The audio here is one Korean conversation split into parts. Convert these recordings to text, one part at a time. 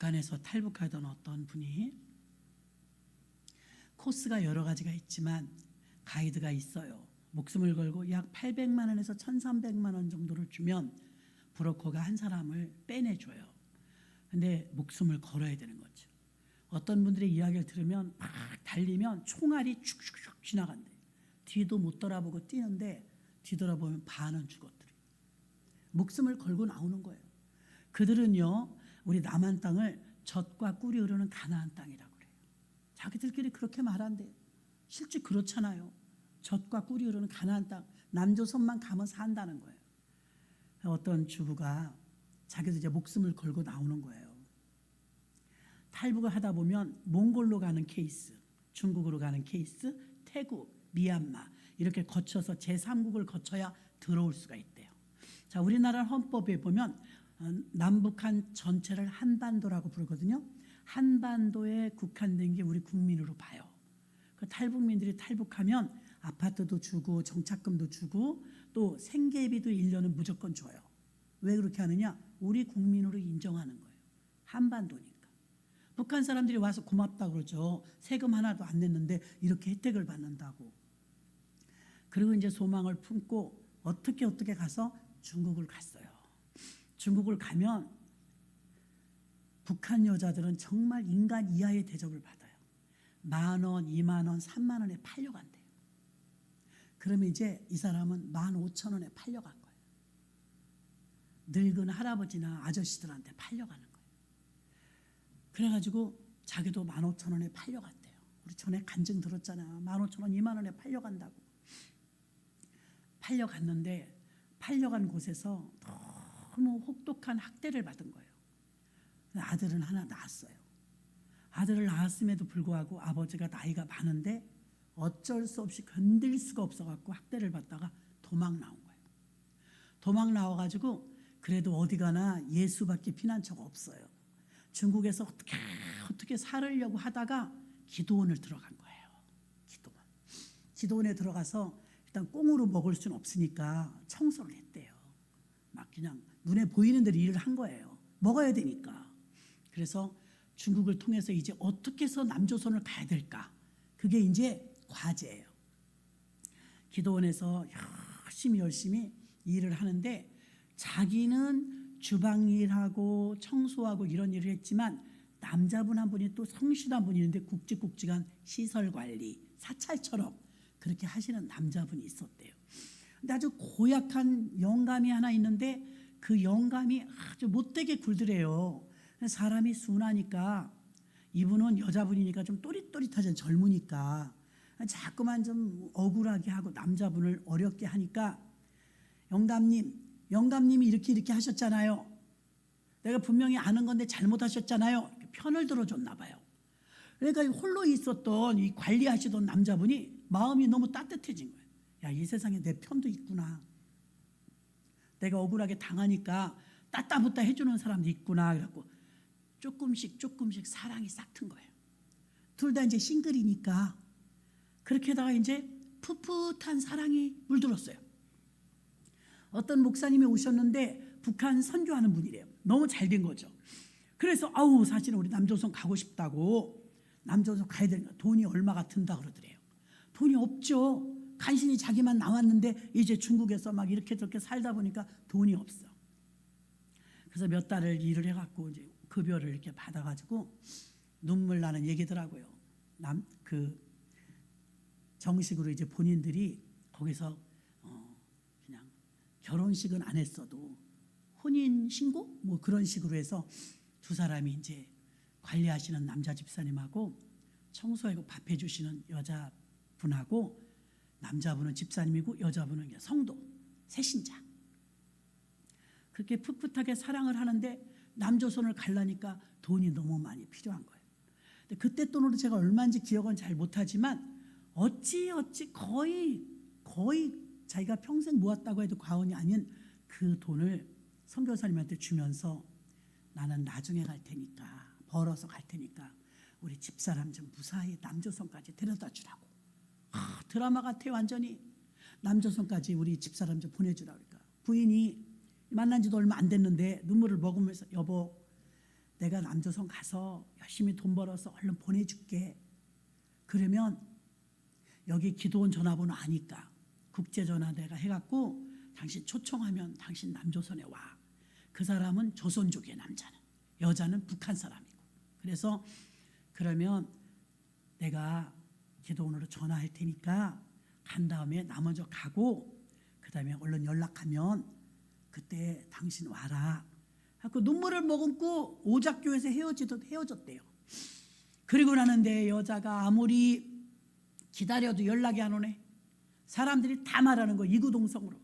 북한에서 탈북하던 어떤 분이 코스가 여러 가지가 있지만 가이드가 있어요. 목숨을 걸고 약 800만 원에서 1,300만 원 정도를 주면 브로커가 한 사람을 빼내줘요. 근데 목숨을 걸어야 되는 거죠. 어떤 분들의 이야기를 들으면 막 달리면 총알이 축축축 지나간대. 뒤도 못 돌아보고 뛰는데 뒤돌아보면 반은 죽었더래. 목숨을 걸고 나오는 거예요. 그들은요, 우리 남한 땅을 젖과 꿀이 흐르는 가나안 땅이라고 그래요. 자기들끼리 그렇게 말한대요. 실제 그렇잖아요. 젖과 꿀이 흐르는 가나안 땅, 남조선만 가면 산다는 거예요. 어떤 주부가 자기도 이제 목숨을 걸고 나오는 거예요. 탈북을 하다 보면 몽골로 가는 케이스, 중국으로 가는 케이스, 태국, 미얀마 이렇게 거쳐서 제3국을 거쳐야 들어올 수가 있대요. 자, 우리나라 헌법에 보면 남북한 전체를 한반도라고 부르거든요. 한반도에 국한된 게 우리 국민으로 봐요. 그 탈북민들이 탈북하면 아파트도 주고 정착금도 주고 또 생계비도 1년은 무조건 줘요. 왜 그렇게 하느냐? 우리 국민으로 인정하는 거예요. 한반도니까. 북한 사람들이 와서 고맙다고 그러죠. 세금 하나도 안 냈는데 이렇게 혜택을 받는다고. 그리고 이제 소망을 품고 어떻게 가서 중국을 갔어요. 중국을 가면 북한 여자들은 정말 인간 이하의 대접을 받아요. 10,000원, 20,000원, 30,000원에 팔려간대요. 그러면 이제 이 사람은 15,000원에 팔려간 거예요. 늙은 할아버지나 아저씨들한테 팔려가는 거예요. 그래가지고 자기도 15,000원에 팔려갔대요. 우리 전에 간증 들었잖아요. 15,000원, 20,000원에 팔려간다고. 팔려갔는데 팔려간 곳에서 너무 혹독한 학대를 받은 거예요. 아들은 하나 낳았어요. 아들을 낳았음에도 불구하고 아버지가 나이가 많은데 어쩔 수 없이 견딜 수가 없어갖고 학대를 받다가 도망 나온 거예요. 도망 나와가지고 그래도 어디 가나 예수밖에 피난처가 없어요. 중국에서 어떻게 살으려고 하다가 기도원을 들어간 거예요. 기도원에 들어가서 일단 꽁으로 먹을 수는 없으니까 청소를 했대요. 막 그냥 눈에 보이는 대로 일을 한 거예요. 먹어야 되니까. 그래서 중국을 통해서 이제 어떻게 해서 남조선을 가야 될까? 그게 이제 과제예요. 기도원에서 열심히 일을 하는데 자기는 주방 일하고 청소하고 이런 일을 했지만 남자분 한 분이 또 성실한 분이 있는데 굵직굵직한 시설관리, 사찰처럼 그렇게 하시는 남자분이 있었대요. 근데 아주 고약한 영감이 하나 있는데 그 영감이 아주 못되게 굴더래요. 사람이 순하니까 이분은 여자분이니까 좀 또릿또릿하잖아요. 젊으니까 자꾸만 좀 억울하게 하고 남자분을 어렵게 하니까 영감님이 이렇게 하셨잖아요. 내가 분명히 아는 건데 잘못하셨잖아요. 편을 들어줬나 봐요. 그러니까 홀로 있었던 이 관리하시던 남자분이 마음이 너무 따뜻해진 거예요. 야, 이 세상에 내 편도 있구나. 내가 억울하게 당하니까 따따붙다 해주는 사람도 있구나. 그래갖고 조금씩 사랑이 싹튼 거예요. 둘 다 이제 싱글이니까 그렇게 하다가 이제 풋풋한 사랑이 물들었어요. 어떤 목사님이 오셨는데 북한 선교하는 분이래요. 너무 잘 된 거죠. 그래서 사실은 우리 남조선 가고 싶다고 남조선 가야 되는 거 돈이 얼마가 든다 그러더래요. 돈이 없죠. 간신히 자기만 나왔는데 이제 중국에서 막 이렇게 저렇게 살다 보니까 돈이 없어. 그래서 몇 달을 일을 해갖고 이제 급여를 이렇게 받아가지고 눈물 나는 얘기더라고요. 정식으로 이제 본인들이 거기서 그냥 결혼식은 안 했어도 혼인 신고 뭐 그런 식으로 해서 두 사람이 이제 관리하시는 남자 집사님하고 청소하고 밥 해주시는 여자분하고 남자분은 집사님이고 여자분은 성도 새신자 그렇게 풋풋하게 사랑을 하는데 남조선을 가려니까 돈이 너무 많이 필요한 거예요. 근데 그때 돈으로 제가 얼마인지 기억은 잘 못하지만 어찌 거의 자기가 평생 모았다고 해도 과언이 아닌 그 돈을 선교사님한테 주면서 나는 나중에 갈 테니까 벌어서 갈 테니까 우리 집사람 좀 무사히 남조선까지 데려다 주라고. 드라마 같아 완전히. 남조선까지 우리 집사람 좀 보내주라 그러니까 부인이 만난 지도 얼마 안 됐는데 눈물을 머금으면서 여보 내가 남조선 가서 열심히 돈 벌어서 얼른 보내줄게. 그러면 여기 기도원 전화번호 아니까 국제전화 내가 해갖고 당신 초청하면 당신 남조선에 와. 그 사람은 조선족이에요. 남자는. 여자는 북한 사람이고. 그래서 그러면 내가 기도원으로 전화할 테니까 간 다음에 나 먼저 가고 그 다음에 얼른 연락하면 그때 당신 와라. 하고 눈물을 머금고 오작교에서 헤어졌대요. 그리고 나는데 여자가 아무리 기다려도 연락이 안 오네. 사람들이 다 말하는 거 이구동성으로.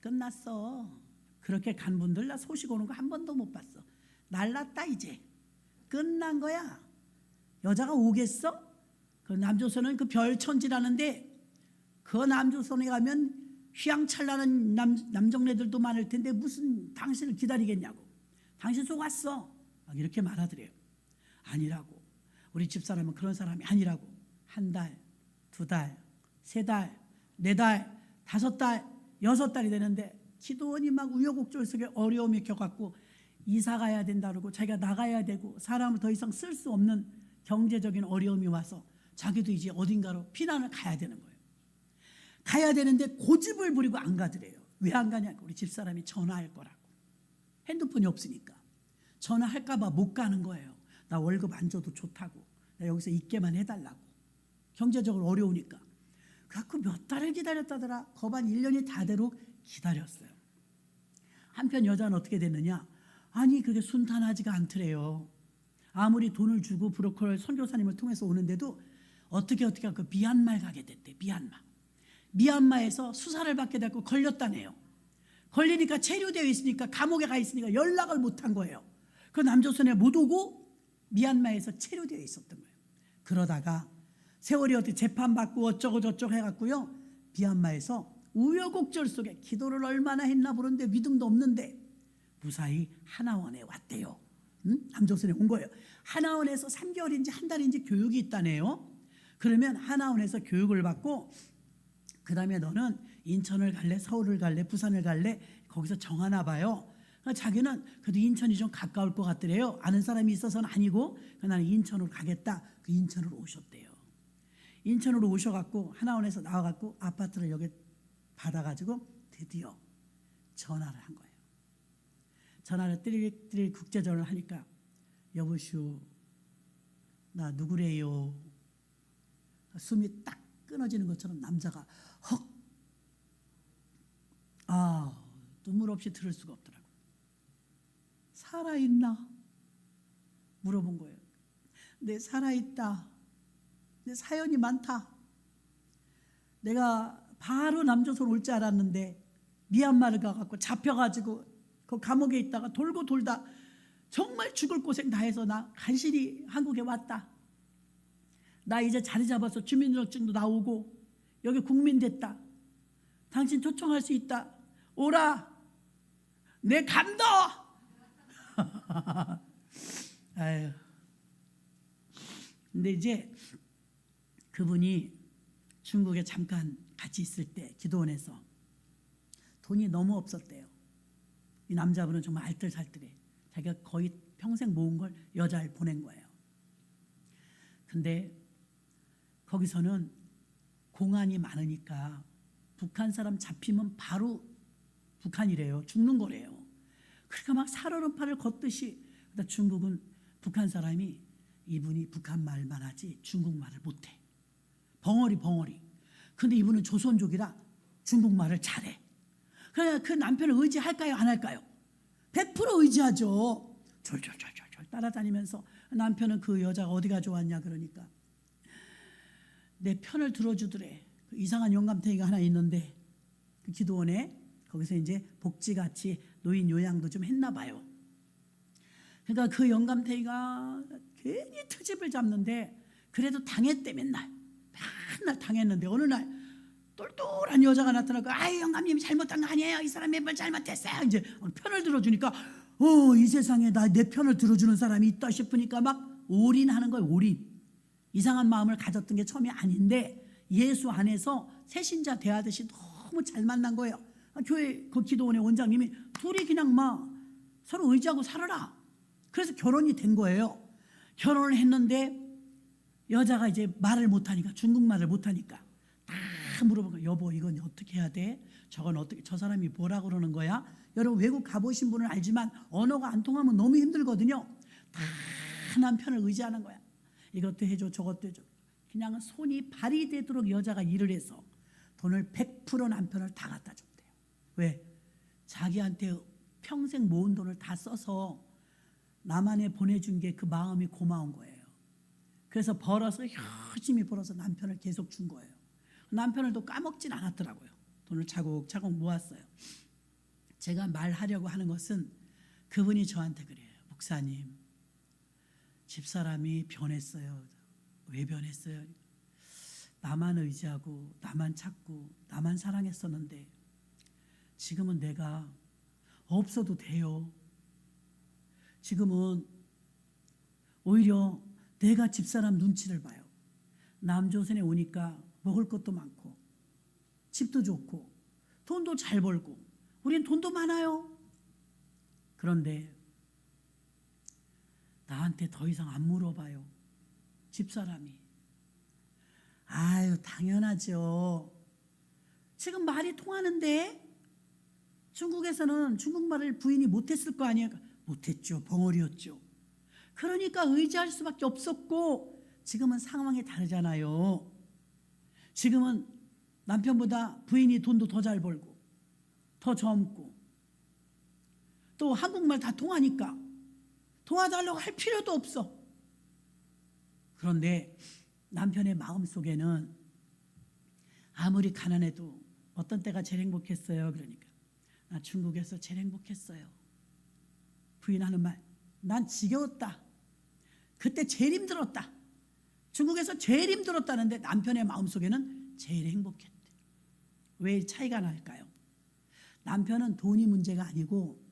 끝났어. 그렇게 간 분들 나 소식 오는 거 한 번도 못 봤어. 날랐다 이제. 끝난 거야. 여자가 오겠어? 그 남조선은 그 별천지라는데 그 남조선에 가면 휘황찬란한 남정네들도 많을 텐데 무슨 당신을 기다리겠냐고. 당신 속았어. 막 이렇게 말하더래요. 아니라고. 우리 집사람은 그런 사람이 아니라고. 한 달, 두 달, 세 달, 네 달, 다섯 달, 여섯 달이 되는데 기도원이 막 우여곡절 속에 어려움이 겪었고 이사 가야 된다 그러고 자기가 나가야 되고 사람을 더 이상 쓸 수 없는 경제적인 어려움이 와서 자기도 이제 어딘가로 피난을 가야 되는 거예요. 가야 되는데 고집을 부리고 안 가더래요. 왜 안 가냐고. 우리 집사람이 전화할 거라고. 핸드폰이 없으니까. 전화할까 봐 못 가는 거예요. 나 월급 안 줘도 좋다고. 나 여기서 있게만 해달라고. 경제적으로 어려우니까. 그래서 몇 달을 기다렸다더라. 거반 1년이 다 되도록 기다렸어요. 한편 여자는 어떻게 됐느냐. 아니 그게 순탄하지가 않더래요. 아무리 돈을 주고 브로커를 선교사님을 통해서 오는데도 어떻게 그 미얀마에 가게 됐대. 미얀마에서 수사를 받게 됐고 걸렸다네요. 걸리니까 체류되어 있으니까 감옥에 가 있으니까 연락을 못한 거예요. 그 남조선에 못 오고 미얀마에서 체류되어 있었던 거예요. 그러다가 세월이 어떻게 재판받고 어쩌고 저쩌고 해갖고요. 미얀마에서 우여곡절 속에 기도를 얼마나 했나 보는데 믿음도 없는데 무사히 하나원에 왔대요. 남조선에 온 거예요. 하나원에서 3개월인지 한 달인지 교육이 있다네요. 그러면 하나원에서 교육을 받고 그 다음에 너는 인천을 갈래, 서울을 갈래, 부산을 갈래 거기서 정하나 봐요. 자기는 그래도 인천이 좀 가까울 것 같더래요. 아는 사람이 있어서는 아니고 나는 인천으로 가겠다. 그 인천으로 오셨대요. 인천으로 오셔갖고 하나원에서 나와갖고 아파트를 여기 받아가지고 드디어 전화를 한 거예요. 전화를 띠릭 국제전화를 하니까 여보시오 나 누구래요. 숨이 딱 끊어지는 것처럼 남자가 눈물 없이 들을 수가 없더라고요. 살아있나? 물어본 거예요. 네 살아있다. 내 사연이 많다. 내가 바로 남조선 올 줄 알았는데 미얀마를 가갖고 잡혀가지고 그 감옥에 있다가 돌고 돌다 정말 죽을 고생 다 해서 나 간신히 한국에 왔다. 나 이제 자리 잡아서 주민등록증도 나오고 여기 국민 됐다. 당신 초청할 수 있다. 오라. 내 간다. 아유. 근데 이제 그분이 중국에 잠깐 같이 있을 때 기도원에서 돈이 너무 없었대요. 이 남자분은 정말 알뜰살뜰해. 자기가 거의 평생 모은 걸 여자를 보낸 거예요. 근데 거기서는 공안이 많으니까 북한 사람 잡히면 바로 북한이래요. 죽는 거래요. 그러니까 막 살얼음판을 걷듯이. 중국은 북한 사람이 이분이 북한 말만 하지 중국말을 못해. 벙어리. 근데 이분은 조선족이라 중국말을 잘해. 그러니까 그 남편을 의지할까요? 안 할까요? 100% 의지하죠. 졸졸 따라다니면서 남편은 그 여자가 어디가 좋았냐 그러니까 내 편을 들어주더래. 그 이상한 영감탱이가 하나 있는데 그 기도원에 거기서 이제 복지같이 노인 요양도 좀 했나 봐요. 그러니까 그 영감탱이가 괜히 트집을 잡는데 그래도 당했대. 맨날 당했는데 어느 날 똘똘한 여자가 나타나고 아이 영감님이 잘못한 거 아니에요. 이 사람이 뭘 잘못했어요. 이제 편을 들어주니까 이 세상에 내 편을 들어주는 사람이 있다 싶으니까 막 올인하는 거예요. 올인. 이상한 마음을 가졌던 게 처음이 아닌데 예수 안에서 새신자 대하듯이 너무 잘 만난 거예요. 교회 그 기도원의 원장님이 둘이 그냥 막 서로 의지하고 살아라. 그래서 결혼이 된 거예요. 결혼을 했는데 여자가 이제 말을 못하니까, 중국말을 못하니까 다 물어보고, 여보 이건 어떻게 해야 돼? 저건 어떻게, 저 사람이 뭐라 그러는 거야? 여러분 외국 가보신 분은 알지만 언어가 안 통하면 너무 힘들거든요. 다 남편을 의지하는 거야. 이것도 해줘 저것도 해줘. 그냥 손이 발이 되도록 여자가 일을 해서 돈을 100% 남편을 다 갖다 줬대요. 왜? 자기한테 평생 모은 돈을 다 써서 남한테 보내준 게 그 마음이 고마운 거예요. 그래서 벌어서 열심히 벌어서 남편을 계속 준 거예요. 남편을 또 까먹진 않았더라고요. 돈을 차곡차곡 모았어요. 제가 말하려고 하는 것은 그분이 저한테 그래요. 목사님, 집사람이 변했어요. 왜 변했어요? 나만 의지하고 나만 찾고 나만 사랑했었는데 지금은 내가 없어도 돼요. 지금은 오히려 내가 집사람 눈치를 봐요. 남조선에 오니까 먹을 것도 많고 집도 좋고 돈도 잘 벌고 우린 돈도 많아요. 그런데 나한테 더 이상 안 물어봐요. 집사람이. 아유, 당연하죠. 지금 말이 통하는데 중국에서는 중국말을 부인이 못했을 거 아니에요. 못했죠. 벙어리였죠. 그러니까 의지할 수밖에 없었고 지금은 상황이 다르잖아요. 지금은 남편보다 부인이 돈도 더 잘 벌고 더 젊고 또 한국말 다 통하니까 도와달라고 할 필요도 없어. 그런데 남편의 마음속에는 아무리 가난해도 어떤 때가 제일 행복했어요. 그러니까 나 중국에서 제일 행복했어요. 부인하는 말, 난 지겨웠다. 그때 제일 힘들었다. 중국에서 제일 힘들었다는데 남편의 마음속에는 제일 행복했대. 왜 차이가 날까요? 남편은 돈이 문제가 아니고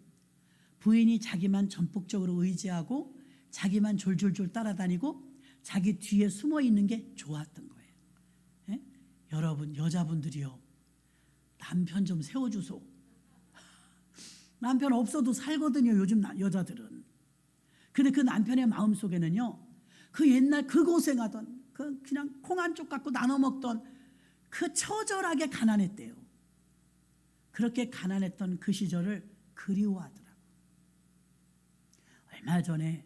부인이 자기만 전폭적으로 의지하고 자기만 졸졸졸 따라다니고 자기 뒤에 숨어 있는 게 좋았던 거예요. 예? 여러분 여자분들이요, 남편 좀 세워주소. 남편 없어도 살거든요, 요즘 여자들은. 근데 그 남편의 마음속에는요, 그 옛날 그 고생하던 그 그냥 콩 한 쪽 갖고 나눠 먹던 그 처절하게 가난했대요. 그렇게 가난했던 그 시절을 그리워하더라고. 얼마 전에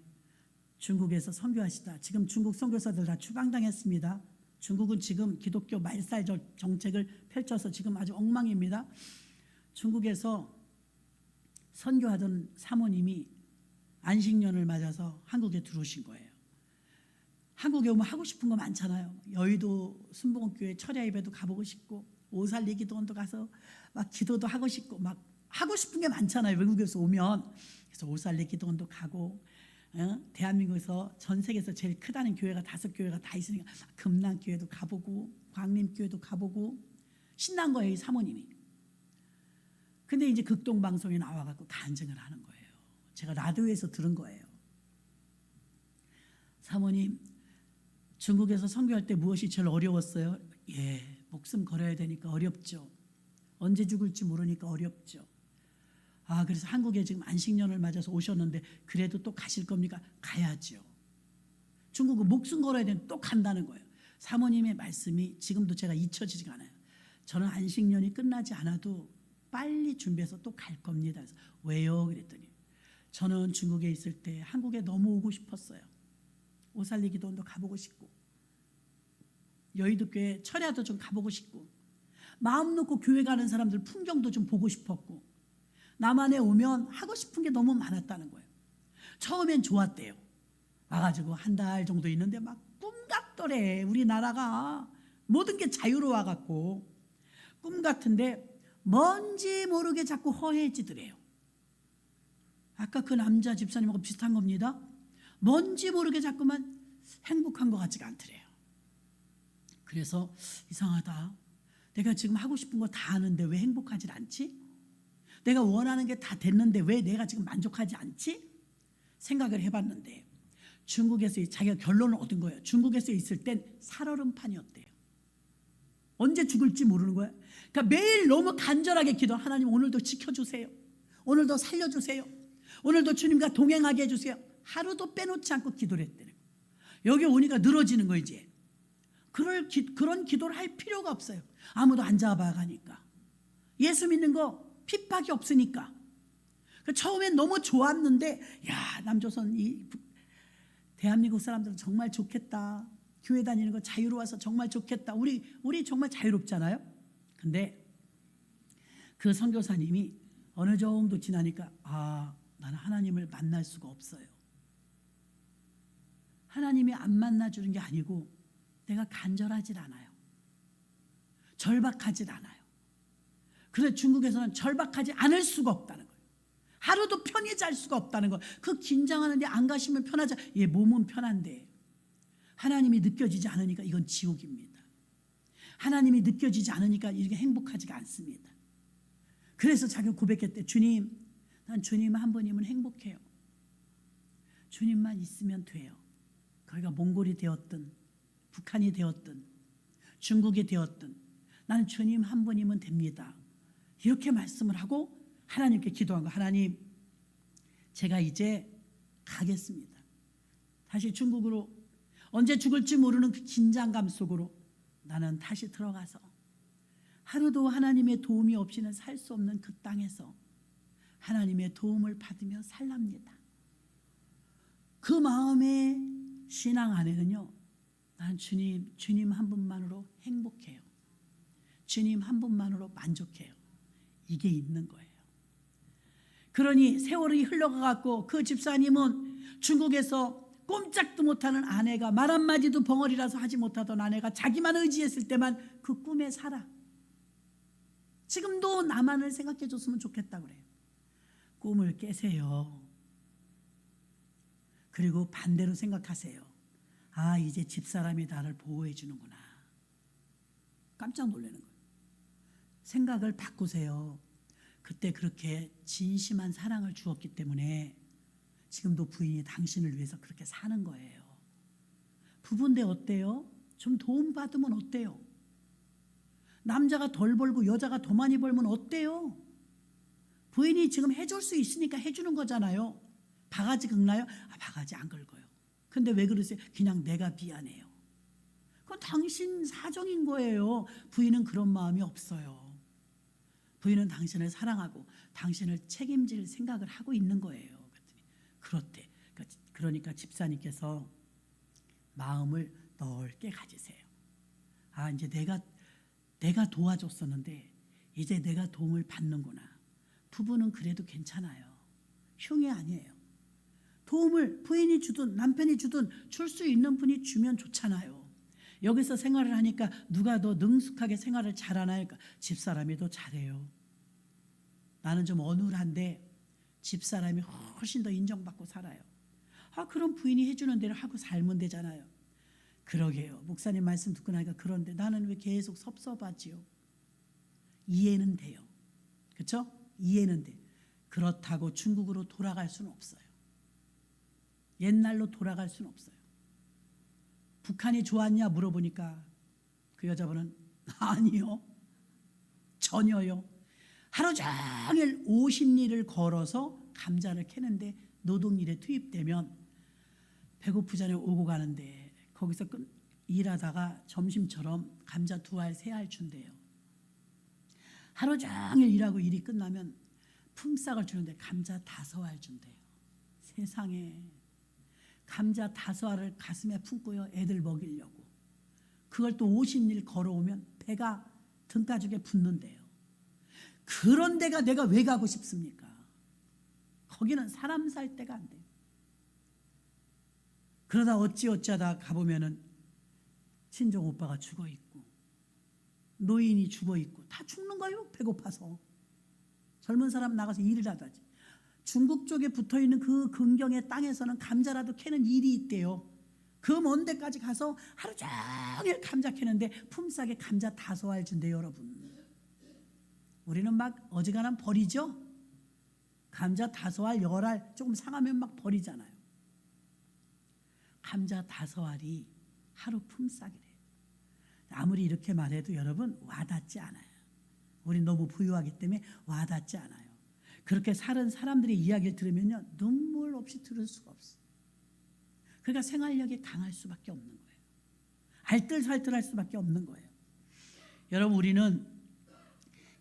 중국에서 선교하시다, 지금 중국 선교사들 다 추방당했습니다. 중국은 지금 기독교 말살 정책을 펼쳐서 지금 아주 엉망입니다. 중국에서 선교하던 사모님이 안식년을 맞아서 한국에 들어오신 거예요. 한국에 오면 하고 싶은 거 많잖아요. 여의도 순복음교회 철야 예배도 가보고 싶고 오살리 기도원도 가서 막 기도도 하고 싶고 막 하고 싶은 게 많잖아요. 외국에서 오면. 그래서 오살리 기도원도 가고, 대한민국에서 전 세계에서 제일 크다는 교회가 5교회가 다 있으니까 금남교회도 가보고 광림교회도 가보고 신난 거예요, 이 사모님이. 근데 이제 극동방송에 나와갖고 간증을 하는 거예요. 제가 라디오에서 들은 거예요. 사모님, 중국에서 선교할 때 무엇이 제일 어려웠어요? 예, 목숨 걸어야 되니까 어렵죠. 언제 죽을지 모르니까 어렵죠. 아, 그래서 한국에 지금 안식년을 맞아서 오셨는데 그래도 또 가실 겁니까? 가야죠. 중국은 목숨 걸어야 되는데 또 간다는 거예요. 사모님의 말씀이 지금도 제가 잊혀지지가 않아요. 저는 안식년이 끝나지 않아도 빨리 준비해서 또 갈 겁니다. 그래서 왜요? 그랬더니 저는 중국에 있을 때 한국에 너무 오고 싶었어요. 오살리 기도원도 가보고 싶고 여의도 교회 철야도 좀 가보고 싶고 마음 놓고 교회 가는 사람들 풍경도 좀 보고 싶었고 남한에 오면 하고 싶은 게 너무 많았다는 거예요. 처음엔 좋았대요. 와가지고 한 달 정도 있는데 막 꿈 같더래. 우리나라가 모든 게 자유로워갖고 꿈 같은데 뭔지 모르게 자꾸 허해지더래요. 아까 그 남자 집사님하고 비슷한 겁니다. 뭔지 모르게 자꾸만 행복한 것 같지가 않더래요. 그래서 이상하다. 내가 지금 하고 싶은 거 다 하는데 왜 행복하지 않지? 내가 원하는 게 다 됐는데 왜 내가 지금 만족하지 않지? 생각을 해봤는데 중국에서 자기가 결론을 얻은 거예요. 중국에서 있을 땐 살얼음판이었대요. 언제 죽을지 모르는 거예요. 그러니까 매일 너무 간절하게 기도, 하나님 오늘도 지켜주세요. 오늘도 살려주세요. 오늘도 주님과 동행하게 해주세요. 하루도 빼놓지 않고 기도를 했대요. 여기 오니까 늘어지는 거 이제. 그런 기도를 할 필요가 없어요. 아무도 안 잡아가니까. 예수 믿는 거 핍박이 없으니까. 처음엔 너무 좋았는데 야, 남조선 이 대한민국 사람들은 정말 좋겠다. 교회 다니는 거 자유로워서 정말 좋겠다. 우리 정말 자유롭잖아요. 근데 그 선교사님이 어느 정도 지나니까 나는 하나님을 만날 수가 없어요. 하나님이 안 만나주는 게 아니고 내가 간절하질 않아요. 절박하질 않아요. 그래서 중국에서는 절박하지 않을 수가 없다는 거예요. 하루도 편히 잘 수가 없다는 거예요. 그 긴장하는데 안 가시면 편하지. 몸은 편한데 하나님이 느껴지지 않으니까 이건 지옥입니다. 하나님이 느껴지지 않으니까 이렇게 행복하지가 않습니다. 그래서 자기가 고백했대. 주님, 난 주님 한 분이면 행복해요. 주님만 있으면 돼요. 거기가 몽골이 되었든 북한이 되었든 중국이 되었든 나는 주님 한 분이면 됩니다. 이렇게 말씀을 하고 하나님께 기도한 거. 하나님, 제가 이제 가겠습니다. 다시 중국으로 언제 죽을지 모르는 그 긴장감 속으로 나는 다시 들어가서 하루도 하나님의 도움이 없이는 살 수 없는 그 땅에서 하나님의 도움을 받으며 살랍니다. 그 마음의 신앙 안에는요, 난 주님 한 분만으로 행복해요. 주님 한 분만으로 만족해요. 이게 있는 거예요. 그러니 세월이 흘러가고 그 집사님은 중국에서 꼼짝도 못하는 아내가 말 한마디도 벙어리라서 하지 못하던 아내가 자기만 의지했을 때만 그 꿈에 살아. 지금도 나만을 생각해 줬으면 좋겠다 그래요. 꿈을 깨세요. 그리고 반대로 생각하세요. 이제 집사람이 나를 보호해 주는구나. 깜짝 놀라는 거예요. 생각을 바꾸세요. 그때 그렇게 진심한 사랑을 주었기 때문에 지금도 부인이 당신을 위해서 그렇게 사는 거예요. 부부인데 어때요? 좀 도움받으면 어때요? 남자가 덜 벌고 여자가 더 많이 벌면 어때요? 부인이 지금 해줄 수 있으니까 해주는 거잖아요. 바가지 긁나요? 바가지 안 긁어요. 근데 왜 그러세요? 그냥 내가 미안해요. 그건 당신 사정인 거예요. 부인은 그런 마음이 없어요. 부인은 당신을 사랑하고 당신을 책임질 생각을 하고 있는 거예요. 그렇대. 그러니까 집사님께서 마음을 넓게 가지세요. 이제 내가 도와줬었는데 이제 내가 도움을 받는구나. 부부는 그래도 괜찮아요. 흉이 아니에요. 도움을 부인이 주든 남편이 주든 줄 수 있는 분이 주면 좋잖아요. 여기서 생활을 하니까 누가 더 능숙하게 생활을 잘하나요? 집사람이 더 잘해요. 나는 좀 어눌한데 집사람이 훨씬 더 인정받고 살아요. 그럼 부인이 해주는 대로 하고 살면 되잖아요. 그러게요. 목사님 말씀 듣고 나니까 그런데 나는 왜 계속 섭섭하지요? 이해는 돼요. 그렇죠? 이해는 돼. 그렇다고 중국으로 돌아갈 수는 없어요. 옛날로 돌아갈 수는 없어요. 북한이 좋았냐 물어보니까 그 여자분은 아니요. 전혀요. 하루 종일 50리를 걸어서 감자를 캐는데 노동일에 투입되면 배고프잖아요. 오고 가는데 거기서 일하다가 점심처럼 감자 2알, 3알 준대요. 하루 종일 일하고 일이 끝나면 품삯을 주는데 감자 5알 준대요. 세상에. 감자 5알을 가슴에 품고요. 애들 먹이려고. 그걸 또 50일 걸어오면 배가 등가죽에 붙는데요. 그런 데가 내가 왜 가고 싶습니까? 거기는 사람 살 데가 안 돼요. 그러다 어찌하다 가보면은 친정 오빠가 죽어 있고 노인이 죽어 있고 다 죽는 거예요. 배고파서. 젊은 사람 나가서 일을 하다지. 중국 쪽에 붙어있는 그 근경의 땅에서는 감자라도 캐는 일이 있대요. 그 먼 데까지 가서 하루 종일 감자 캐는데 품삯에 감자 5알 준대요. 여러분. 우리는 막 어지간하면 버리죠. 감자 5알, 10알 조금 상하면 막 버리잖아요. 감자 5알이 하루 품삯이래요. 아무리 이렇게 말해도 여러분 와닿지 않아요. 우리 너무 부유하기 때문에 와닿지 않아요. 그렇게 사는 사람들의 이야기를 들으면요 눈물 없이 들을 수가 없어요. 그러니까 생활력이 강할 수밖에 없는 거예요. 알뜰살뜰할 수밖에 없는 거예요. 여러분, 우리는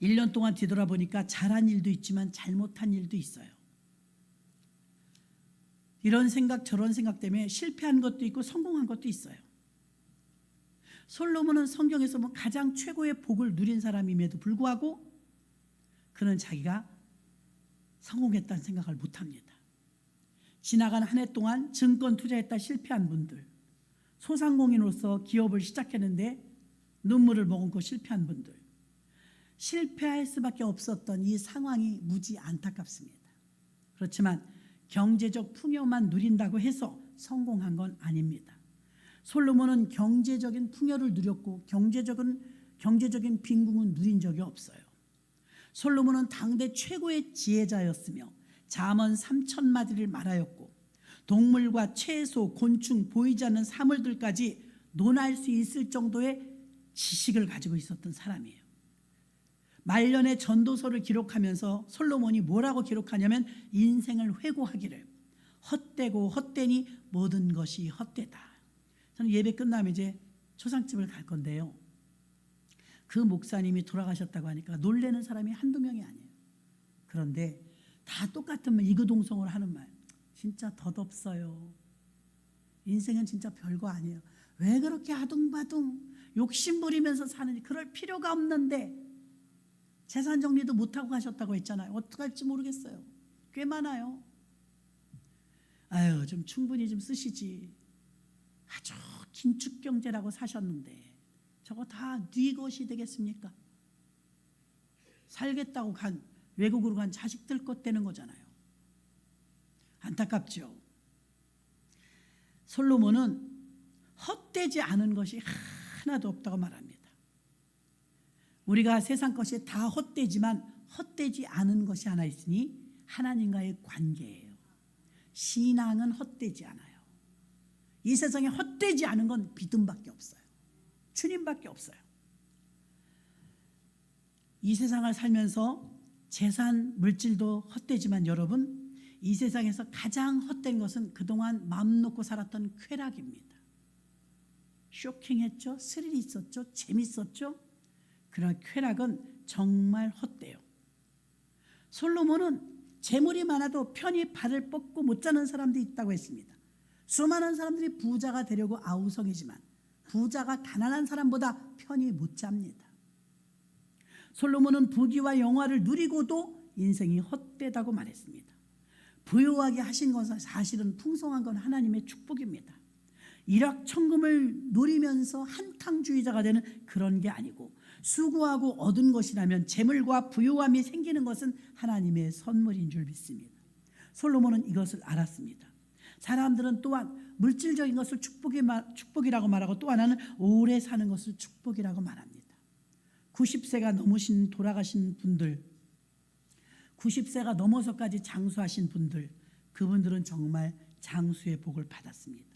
1년 동안 뒤돌아보니까 잘한 일도 있지만 잘못한 일도 있어요. 이런 생각 저런 생각 때문에 실패한 것도 있고 성공한 것도 있어요. 솔로몬은 성경에서 가장 최고의 복을 누린 사람임에도 불구하고 그는 자기가 성공했다는 생각을 못합니다. 지나간 한 해 동안 증권 투자했다 실패한 분들, 소상공인으로서 기업을 시작했는데 눈물을 머금고 실패한 분들, 실패할 수밖에 없었던 이 상황이 무지 안타깝습니다. 그렇지만 경제적 풍요만 누린다고 해서 성공한 건 아닙니다. 솔로몬은 경제적인 풍요를 누렸고 경제적인 빈궁은 누린 적이 없어요. 솔로몬은 당대 최고의 지혜자였으며 잠언 3,000마디를 말하였고 동물과 채소, 곤충, 보이지 않는 사물들까지 논할 수 있을 정도의 지식을 가지고 있었던 사람이에요. 말년에 전도서를 기록하면서 솔로몬이 뭐라고 기록하냐면 인생을 회고하기를 헛되고 헛되니 모든 것이 헛되다. 저는 예배 끝나면 이제 초상집을 갈 건데요. 그 목사님이 돌아가셨다고 하니까 놀라는 사람이 한두 명이 아니에요. 그런데 다 똑같은 말, 이구동성으로 하는 말. 진짜 덧없어요. 인생은 진짜 별거 아니에요. 왜 그렇게 아둥바둥 욕심 부리면서 사는지, 그럴 필요가 없는데 재산 정리도 못하고 가셨다고 했잖아요. 어떻게 할지 모르겠어요. 꽤 많아요. 아유, 좀 충분히 좀 쓰시지. 아주 긴축경제라고 사셨는데 저거 다 네 것이 되겠습니까? 살겠다고 외국으로 간 자식들 것 되는 거잖아요. 안타깝죠. 솔로몬은 헛되지 않은 것이 하나도 없다고 말합니다. 우리가 세상 것이 다 헛되지만 헛되지 않은 것이 하나 있으니 하나님과의 관계예요. 신앙은 헛되지 않아요. 이 세상에 헛되지 않은 건 믿음밖에 없어요. 주님밖에 없어요. 이 세상을 살면서 재산, 물질도 헛되지만 여러분, 이 세상에서 가장 헛된 것은 그동안 마음 놓고 살았던 쾌락입니다. 쇼킹했죠? 스릴이 있었죠? 재밌었죠? 그러나 쾌락은 정말 헛돼요. 솔로몬은 재물이 많아도 편히 발을 뻗고 못 자는 사람도 있다고 했습니다. 수많은 사람들이 부자가 되려고 아우성이지만 부자가 가난한 사람보다 편히 못 잡니다. 솔로몬은 부귀와 영화를 누리고도 인생이 헛되다고 말했습니다. 부유하게 하신 것은 사실은 풍성한 건 하나님의 축복입니다. 일확천금을 노리면서 한탕주의자가 되는 그런 게 아니고 수고하고 얻은 것이라면 재물과 부유함이 생기는 것은 하나님의 선물인 줄 믿습니다. 솔로몬은 이것을 알았습니다. 사람들은 또한 물질적인 것을 축복이라고 말하고 또 하나는 오래 사는 것을 축복이라고 말합니다. 90세가 넘으신 돌아가신 분들, 90세가 넘어서까지 장수하신 분들, 그분들은 정말 장수의 복을 받았습니다.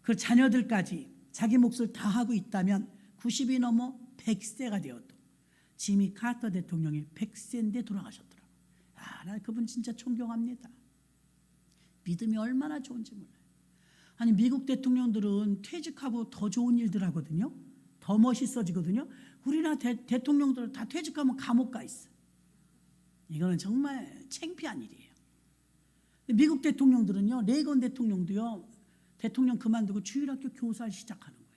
그 자녀들까지 자기 몫을 다 하고 있다면 90이 넘어 100세가 되어도 지미 카터 대통령이 100세인데 돌아가셨더라고요. 나 그분 진짜 존경합니다. 믿음이 얼마나 좋은지 몰라요. 아니, 미국 대통령들은 퇴직하고 더 좋은 일들 하거든요. 더 멋있어지거든요. 우리나라 대통령들은 다 퇴직하면 감옥 가 있어요. 이거는 정말 창피한 일이에요. 미국 대통령들은요, 레이건 대통령도요, 대통령 그만두고 주일학교 교사를 시작하는 거예요.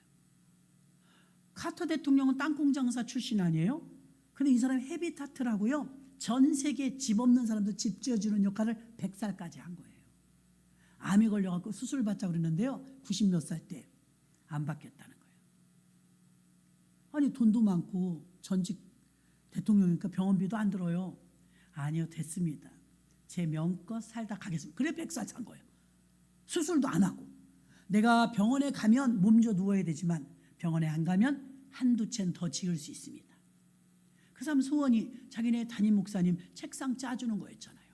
카터 대통령은 땅콩장사 출신 아니에요? 근데 이 사람이 헤비타트라고요, 전 세계 집 없는 사람들 집 지어주는 역할을 100살까지 한 거예요. 암이 걸려갖고 수술 받자고 그랬는데요, 90 몇 살 때 안 받겠다는 거예요. 아니, 돈도 많고 전직 대통령이니까 병원비도 안 들어요. 아니요, 됐습니다. 제 명껏 살다 가겠습니다. 그래 100살 산 거예요. 수술도 안 하고. 내가 병원에 가면 몸져 누워야 되지만 병원에 안 가면 한두 채는 더 지을 수 있습니다. 그 사람 소원이 자기네 담임 목사님 책상 짜주는 거였잖아요.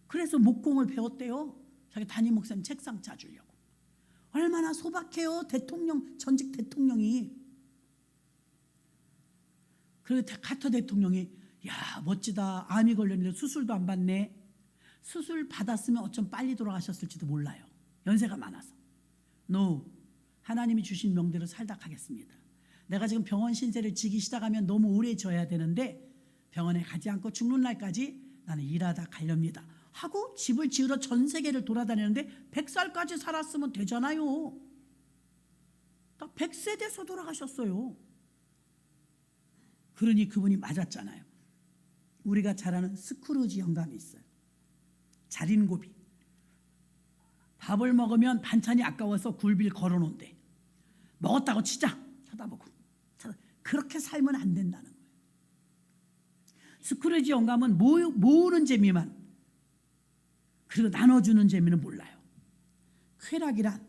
그래서 목공을 배웠대요. 자기 담임 목사님 책상 짜주려고. 얼마나 소박해요, 대통령, 전직 대통령이. 그리고 카터 대통령이, 야, 멋지다. 암이 걸렸는데 수술도 안 받네. 수술 받았으면 어쩜 빨리 돌아가셨을지도 몰라요. 연세가 많아서. No. 하나님이 주신 명대로 살다 가겠습니다. 내가 지금 병원 신세를 지기 시작하면 너무 오래 져야 되는데 병원에 가지 않고 죽는 날까지 나는 일하다 가렵니다 하고 집을 지으러 전 세계를 돌아다니는데 100살까지 살았으면 되잖아요. 딱 100세 돼서 돌아가셨어요. 그러니 그분이 맞았잖아요. 우리가 잘 아는 스크루지 영감이 있어요. 자린고비. 밥을 먹으면 반찬이 아까워서 굴비를 걸어놓은대. 먹었다고 치자. 쳐다보고. 그렇게 살면 안 된다는 거예요. 스크루지 영감은 모으는 재미만, 그리고 나눠주는 재미는 몰라요. 쾌락이란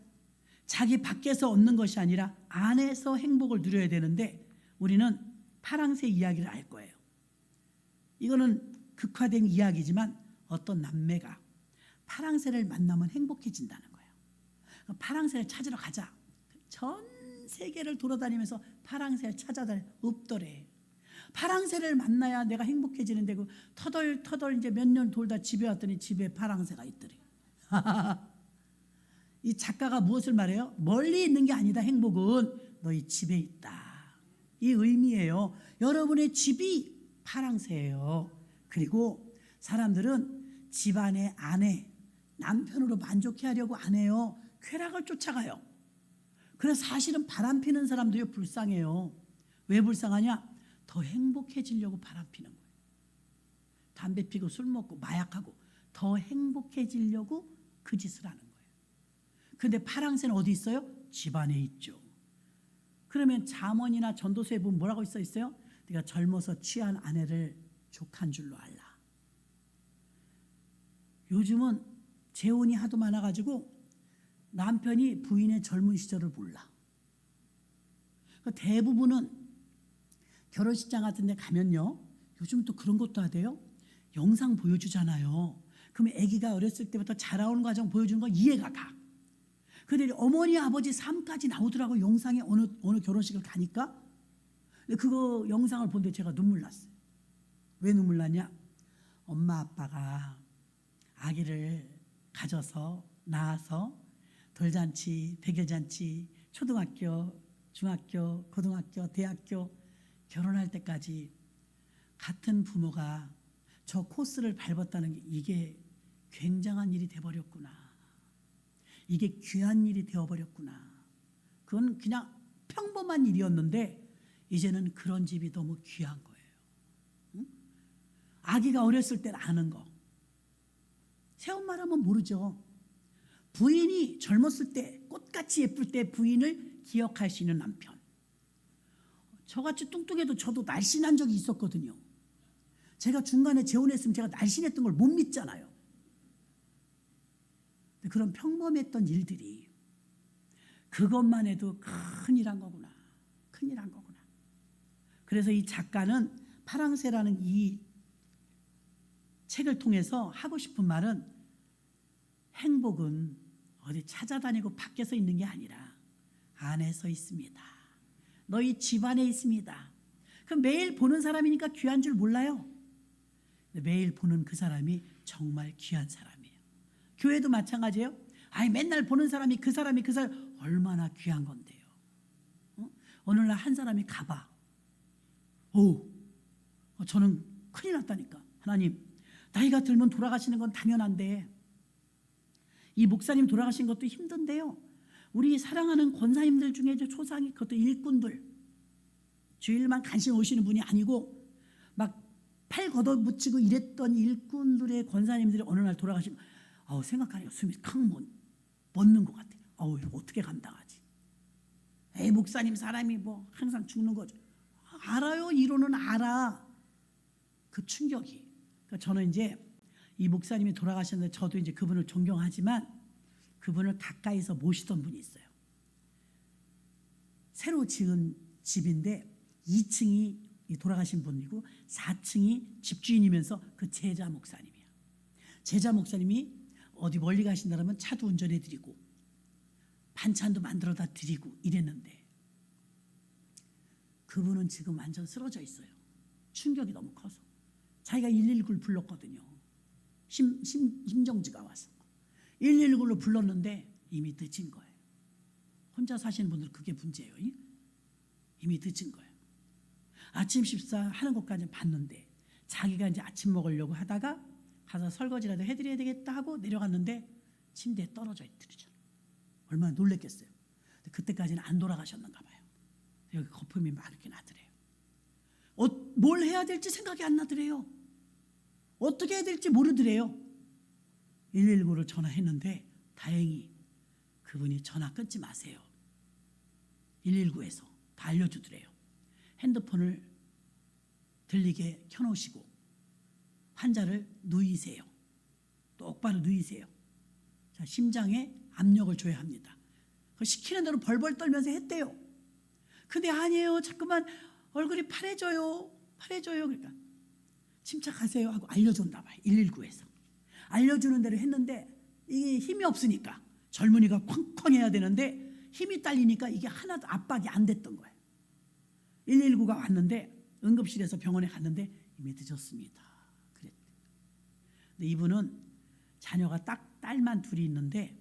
자기 밖에서 얻는 것이 아니라 안에서 행복을 누려야 되는데 우리는 파랑새 이야기를 알 거예요. 이거는 극화된 이야기지만 어떤 남매가 파랑새를 만나면 행복해진다는 거예요. 파랑새를 찾으러 가자. 전 세계를 돌아다니면서 파랑새를 찾아다니 없더래. 파랑새를 만나야 내가 행복해지는데 그 터덜 이제 몇 년 돌다 집에 왔더니 집에 파랑새가 있더래. 이 작가가 무엇을 말해요? 멀리 있는 게 아니다. 행복은 너희 집에 있다. 이 의미예요. 여러분의 집이 파랑새예요. 그리고 사람들은 집안의 아내, 남편으로 만족해 하려고 안 해요. 쾌락을 쫓아가요. 그래서 사실은 바람 피는 사람도요 불쌍해요. 왜 불쌍하냐? 더 행복해지려고 바람 피는 거예요. 담배 피고 술 먹고 마약하고 더 행복해지려고 그 짓을 하는 거예요. 그런데 파랑새는 어디 있어요? 집안에 있죠. 그러면 잠언이나 전도서에 보면 뭐라고 써 있어요? 네가 젊어서 취한 아내를 족한 줄로 알라. 요즘은 재혼이 하도 많아가지고 남편이 부인의 젊은 시절을 몰라. 대부분은 결혼식장 같은 데 가면요, 요즘 또 그런 것도 하대요. 영상 보여주잖아요. 그러면 아기가 어렸을 때부터 자라오는 과정 보여주는 거 이해가 가. 근데 어머니 아버지 삶까지 나오더라고. 영상에 어느 결혼식을 가니까. 근데 그거 영상을 본데 제가 눈물 났어요. 왜 눈물 났냐? 엄마 아빠가 아기를 가져서 낳아서 돌잔치, 백일잔치, 초등학교, 중학교, 고등학교, 대학교 결혼할 때까지 같은 부모가 저 코스를 밟았다는 게 이게 굉장한 일이 돼버렸구나. 이게 귀한 일이 되어버렸구나. 그건 그냥 평범한 일이었는데 이제는 그런 집이 너무 귀한 거예요. 응? 아기가 어렸을 때 아는 거. 새엄마라면 모르죠. 부인이 젊었을 때 꽃같이 예쁠 때 부인을 기억할 수 있는 남편. 저같이 뚱뚱해도 저도 날씬한 적이 있었거든요. 제가 중간에 재혼했으면 제가 날씬했던 걸 못 믿잖아요. 그런 평범했던 일들이 그것만 해도 큰일한 거구나. 큰일한 거구나. 그래서 이 작가는 파랑새라는 이 책을 통해서 하고 싶은 말은 행복은 어디 찾아다니고 밖에서 있는 게 아니라 안에서 있습니다. 너희 집안에 있습니다. 그럼 매일 보는 사람이니까 귀한 줄 몰라요. 매일 보는 그 사람이 정말 귀한 사람이에요. 교회도 마찬가지예요. 아니 맨날 보는 사람이 그 사람 얼마나 귀한 건데요. 어느 날 한 사람이 가봐. 저는 큰일 났다니까. 하나님, 나이가 들면 돌아가시는 건 당연한데 이 목사님 돌아가신 것도 힘든데요. 우리 사랑하는 권사님들 중에 초상이 그것도 일꾼들, 주일만 간신 오시는 분이 아니고 막 팔 걷어붙이고 이랬던 일꾼들의 권사님들이 어느 날 돌아가시면 생각하니까 숨이 칵 멎는 것 같아. 이거 어떻게 감당하지? 목사님 사람이 뭐 항상 죽는 거죠. 알아요. 이론은 알아. 그 충격이. 그러니까 저는 이제 이 목사님이 돌아가셨는데 저도 이제 그분을 존경하지만 그분을 가까이서 모시던 분이 있어요. 새로 지은 집인데 2층이 돌아가신 분이고 4층이 집주인이면서 그 제자 목사님이에요. 제자 목사님이 어디 멀리 가신다면 차도 운전해 드리고 반찬도 만들어다 드리고 이랬는데 그분은 지금 완전 쓰러져 있어요. 충격이 너무 커서. 자기가 119를 불렀거든요. 심정지가 와서 119를 불렀는데 이미 늦은 거예요. 혼자 사시는 분들은 그게 문제예요. 이미 늦은 거예요. 아침 식사 하는 것까지 봤는데 자기가 이제 아침 먹으려고 하다가 가서 설거지라도 해드려야 되겠다 하고 내려갔는데 침대에 떨어져 있더라고요. 얼마나 놀랬겠어요. 그때까지는 안 돌아가셨는가 봐요. 여기 거품이 막 이렇게 나더래요. 뭘 해야 될지 생각이 안 나더래요. 어떻게 해야 될지 모르더래요. 119를 전화했는데 다행히 그분이 전화 끊지 마세요. 119에서 다 알려주더래요. 핸드폰을 들리게 켜놓으시고 환자를 누이세요. 똑바로 누이세요. 자, 심장에 압력을 줘야 합니다. 그 시키는 대로 벌벌 떨면서 했대요. 근데 아니에요. 자꾸만 얼굴이 파래져요. 그러니까 침착하세요 하고 알려줬나 봐요. 119에서. 알려주는 대로 했는데 이게 힘이 없으니까 젊은이가 쾅쾅 해야 되는데 힘이 딸리니까 이게 하나도 압박이 안 됐던 거예요. 119가 왔는데 응급실에서 병원에 갔는데 이미 늦었습니다. 그랬대. 근데 이분은 자녀가 딱 딸만 둘이 있는데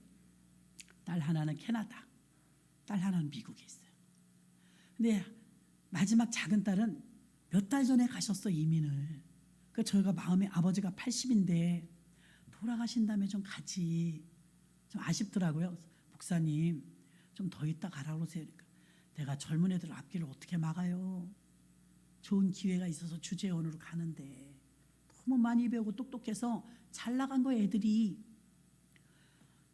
딸 하나는 캐나다, 딸 하나는 미국에 있어요. 근데 마지막 작은 딸은 몇 달 전에 가셨어, 이민을. 그 저희가 마음에 아버지가 80인데 돌아가신 다음에 좀 가지. 좀 아쉽더라고요. 목사님 좀 더 있다 가라 그러세요. 그러니까 내가 젊은 애들 앞길을 어떻게 막아요. 좋은 기회가 있어서 주재원으로 가는데 너무 많이 배우고 똑똑해서 잘 나간 거예요, 애들이.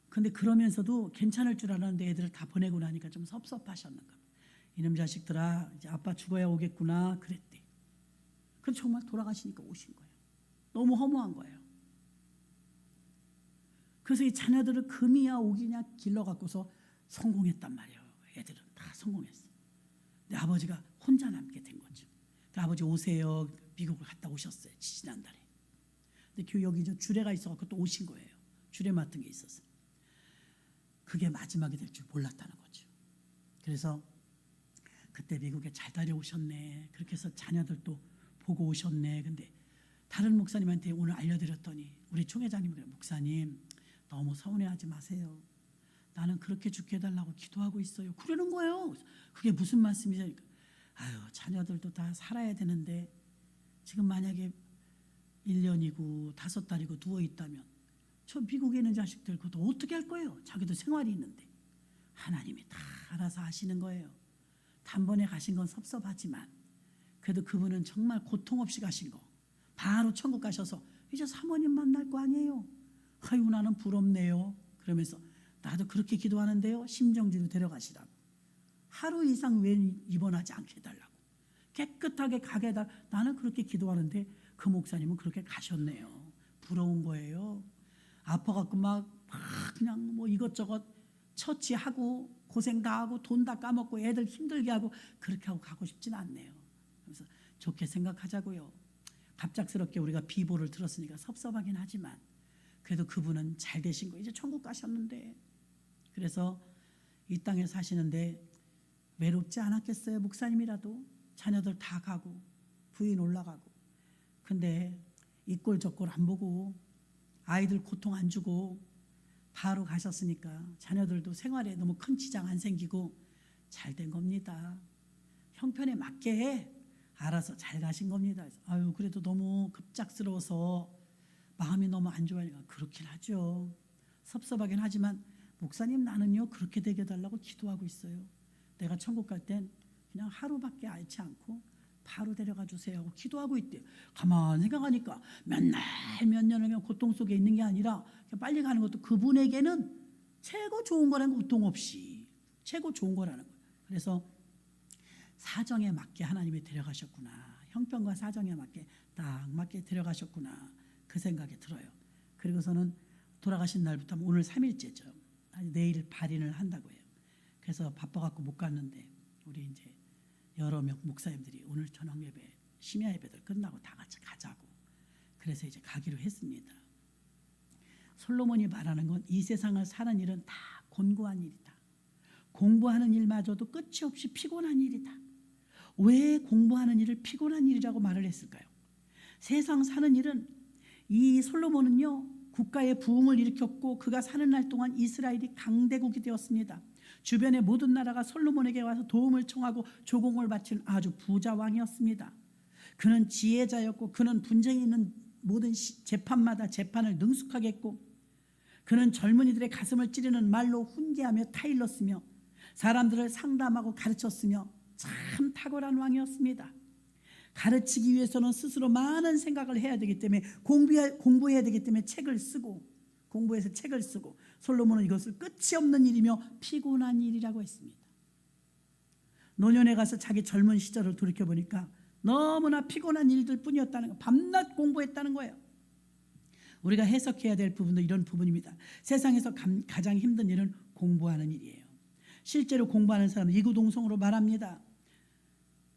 근데 그러면서도 괜찮을 줄 알았는데 애들을 다 보내고 나니까 좀 섭섭하셨는가. 이놈 자식들아 이제 아빠 죽어야 오겠구나 그랬대. 그래서 정말 돌아가시니까 오신 거예요. 너무 허무한 거예요. 그래서 이 자녀들을 금이야 오기냐 길러갖고서 성공했단 말이에요. 애들은 다 성공했어. 근데 아버지가 혼자 남게 된 거죠. 그 아버지 오세요. 미국을 갔다 오셨어요. 지난달에. 근데 여기 저 주례가 있어갖고 또 오신 거예요. 주례 맡은 게 있어서. 그게 마지막이 될 줄 몰랐다는 거죠. 그래서 그때 미국에 잘 다녀오셨네. 그렇게 해서 자녀들도 보고 오셨네. 근데 다른 목사님한테 오늘 알려드렸더니 우리 총회장님이 그래요. 목사님 너무 서운해하지 마세요. 나는 그렇게 죽게 해달라고 기도하고 있어요. 그러는 거예요. 그게 무슨 말씀이죠? 아유 자녀들도 다 살아야 되는데 지금 만약에 1년이고 5달이고 누워있다면 저 미국에 있는 자식들 그것도 어떻게 할 거예요? 자기도 생활이 있는데. 하나님이 다 알아서 하시는 거예요. 단번에 가신 건 섭섭하지만 그래도 그분은 정말 고통 없이 가신 거. 바로 천국 가셔서 이제 사모님 만날 거 아니에요. 아유 나는 부럽네요. 그러면서 나도 그렇게 기도하는데요. 심정지로 데려가시라고. 하루 이상 왜 입원하지 않게 해달라고. 깨끗하게 가게 해달라고. 나는 그렇게 기도하는데 그 목사님은 그렇게 가셨네요. 부러운 거예요. 아파갖고 막 그냥 뭐 이것저것 처치하고 고생 다 하고 돈 다 까먹고 애들 힘들게 하고 그렇게 하고 가고 싶진 않네요. 그래서 좋게 생각하자고요. 갑작스럽게 우리가 비보를 들었으니까 섭섭하긴 하지만 그래도 그분은 잘 되신 거. 이제 천국 가셨는데. 그래서 이 땅에 사시는데 외롭지 않았겠어요? 목사님이라도. 자녀들 다 가고 부인 올라가고. 근데 이 꼴 저 꼴 안 보고 아이들 고통 안 주고 바로 가셨으니까 자녀들도 생활에 너무 큰 지장 안 생기고 잘 된 겁니다. 형편에 맞게 알아서 잘 가신 겁니다. 아유 그래도 너무 급작스러워서 마음이 너무 안 좋아하니까 그렇긴 하죠. 섭섭하긴 하지만 목사님 나는요 그렇게 되게 해달라고 기도하고 있어요. 내가 천국 갈 땐 그냥 하루밖에 앓지 않고 바로 데려가 주세요 하고 기도하고 있대요. 가만히 생각하니까 몇 년을 그냥 고통 속에 있는 게 아니라 빨리 가는 것도 그분에게는 최고 좋은 거라는 거. 고통 없이 최고 좋은 거라는 거예요. 그래서 사정에 맞게 하나님이 데려가셨구나. 형편과 사정에 맞게 딱 맞게 데려가셨구나. 그 생각이 들어요. 그리고서는 돌아가신 날부터 오늘 3일째죠. 내일 발인을 한다고 해요. 그래서 바빠갖고 못 갔는데 우리 이제 여러 명 목사님들이 오늘 저녁 예배, 심야 예배들 끝나고 다 같이 가자고. 그래서 이제 가기로 했습니다. 솔로몬이 말하는 건 이 세상을 사는 일은 다 곤고한 일이다. 공부하는 일마저도 끝이 없이 피곤한 일이다. 왜 공부하는 일을 피곤한 일이라고 말을 했을까요? 세상 사는 일은 이 솔로몬은요 국가의 부흥을 일으켰고 그가 사는 날 동안 이스라엘이 강대국이 되었습니다. 주변의 모든 나라가 솔로몬에게 와서 도움을 청하고 조공을 바치는 아주 부자 왕이었습니다. 그는 지혜자였고 그는 분쟁이 있는 모든 재판마다 재판을 능숙하게 했고 그는 젊은이들의 가슴을 찌르는 말로 훈계하며 타일렀으며 사람들을 상담하고 가르쳤으며 참 탁월한 왕이었습니다. 가르치기 위해서는 스스로 많은 생각을 해야 되기 때문에 공부해야 되기 때문에 공부해서 책을 쓰고 솔로몬은 이것을 끝이 없는 일이며 피곤한 일이라고 했습니다. 노년에 가서 자기 젊은 시절을 돌이켜보니까 너무나 피곤한 일들 뿐이었다는 거, 밤낮 공부했다는 거예요. 우리가 해석해야 될 부분도 이런 부분입니다. 세상에서 가장 힘든 일은 공부하는 일이에요. 실제로 공부하는 사람은 이구동성으로 말합니다.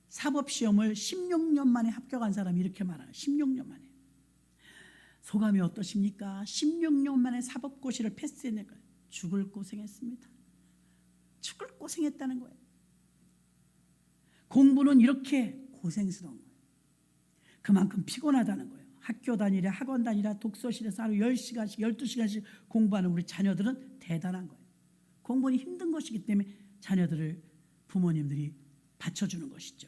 사법시험을 16년 만에 합격한 사람이 이렇게 말해요. 16년 만에. 소감이 어떠십니까? 16년 만에 사법고시를 패스해내고 죽을 고생했습니다. 죽을 고생했다는 거예요. 공부는 이렇게 고생스러운 거예요. 그만큼 피곤하다는 거예요. 학교 다니랴 학원 다니랴 독서실에서 하루 10시간씩 12시간씩 공부하는 우리 자녀들은 대단한 거예요. 공부는 힘든 것이기 때문에 자녀들을 부모님들이 받쳐주는 것이죠.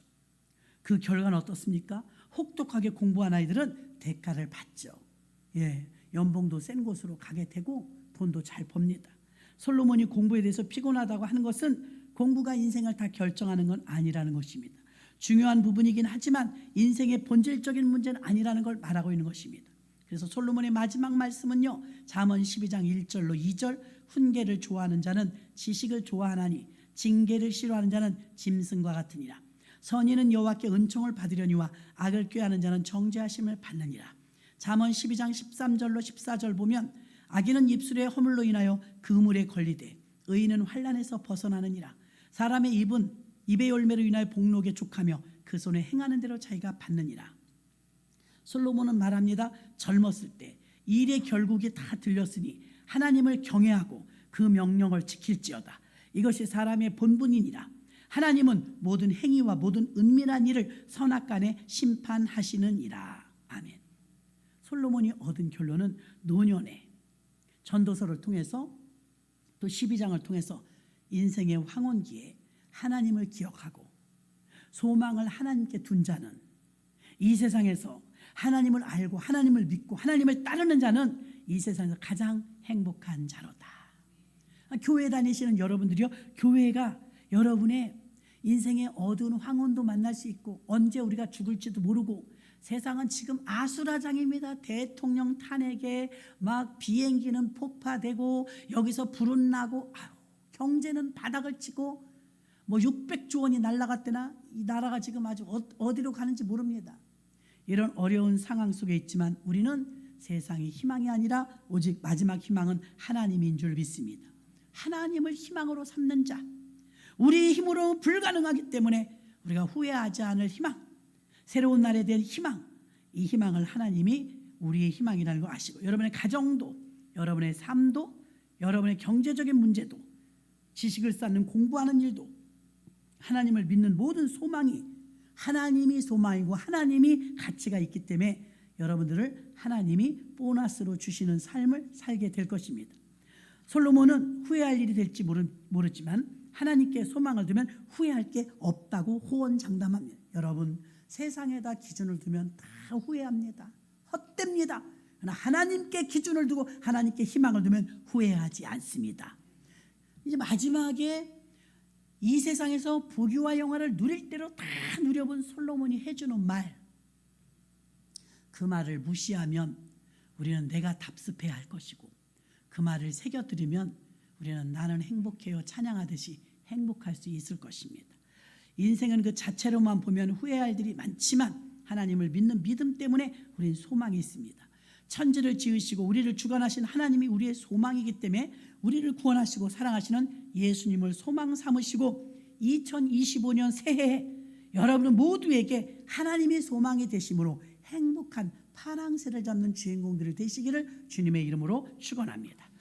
그 결과는 어떻습니까? 혹독하게 공부한 아이들은 대가를 받죠. 연봉도 센 곳으로 가게 되고 돈도 잘 법니다. 솔로몬이 공부에 대해서 피곤하다고 하는 것은 공부가 인생을 다 결정하는 건 아니라는 것입니다. 중요한 부분이긴 하지만 인생의 본질적인 문제는 아니라는 걸 말하고 있는 것입니다. 그래서 솔로몬의 마지막 말씀은요, 잠언 12장 1절로 2절, 훈계를 좋아하는 자는 지식을 좋아하나니 징계를 싫어하는 자는 짐승과 같으니라. 선인은 여호와께 은총을 받으려니와 악을 꾀하는 자는 정죄하심을 받느니라. 잠언 12장 13절로 14절 보면 악인은 입술의 허물로 인하여 그물에 걸리되 의인은 환난에서 벗어나느니라. 사람의 입의 열매로 인하여 복록에 족하며 그 손에 행하는 대로 자기가 받느니라. 솔로몬은 말합니다. 젊었을 때 일의 결국이 다 들렸으니 하나님을 경외하고 그 명령을 지킬지어다. 이것이 사람의 본분이니라. 하나님은 모든 행위와 모든 은밀한 일을 선악간에 심판하시느니라. 아멘. 솔로몬이 얻은 결론은 노년에 전도서를 통해서 또 12장을 통해서 인생의 황혼기에 하나님을 기억하고 소망을 하나님께 둔 자는 이 세상에서 하나님을 알고 하나님을 믿고 하나님을 따르는 자는 이 세상에서 가장 행복한 자로다. 교회 다니시는 여러분들이요, 교회가 여러분의 인생의 어두운 황혼도 만날 수 있고 언제 우리가 죽을지도 모르고 세상은 지금 아수라장입니다. 대통령 탄핵에 막 비행기는 폭파되고 여기서 불은 나고 경제는 바닥을 치고 600조 원이 날아갔대나 이 나라가 지금 아주 어디로 가는지 모릅니다. 이런 어려운 상황 속에 있지만 우리는 세상이 희망이 아니라 오직 마지막 희망은 하나님인 줄 믿습니다. 하나님을 희망으로 삼는 자, 우리의 힘으로 불가능하기 때문에 우리가 후회하지 않을 희망, 새로운 날에 대한 희망, 이 희망을 하나님이 우리의 희망이라는 걸 아시고 여러분의 가정도, 여러분의 삶도, 여러분의 경제적인 문제도, 지식을 쌓는 공부하는 일도, 하나님을 믿는 모든 소망이 하나님이 소망이고 하나님이 가치가 있기 때문에 여러분들을 하나님이 보너스로 주시는 삶을 살게 될 것입니다. 솔로몬은 후회할 일이 될지 모르지만 하나님께 소망을 두면 후회할 게 없다고 호언장담합니다. 여러분, 세상에다 기준을 두면 다 후회합니다. 헛됩니다. 그러나 하나님께 기준을 두고 하나님께 희망을 두면 후회하지 않습니다. 이제 마지막에 이 세상에서 부귀와 영화를 누릴 대로 다 누려본 솔로몬이 해주는 말, 그 말을 무시하면 우리는 내가 답습해야 할 것이고 그 말을 새겨들으면 우리는 나는 행복해요 찬양하듯이 행복할 수 있을 것입니다. 인생은 그 자체로만 보면 후회할 일이 많지만 하나님을 믿는 믿음 때문에 우리는 소망이 있습니다. 천지를 지으시고 우리를 주관하신 하나님이 우리의 소망이기 때문에 우리를 구원하시고 사랑하시는 예수님을 소망 삼으시고 2025년 새해에 여러분 모두에게 하나님이 소망이 되심으로 행복한 파랑새를 잡는 주인공들이 되시기를 주님의 이름으로 축원합니다.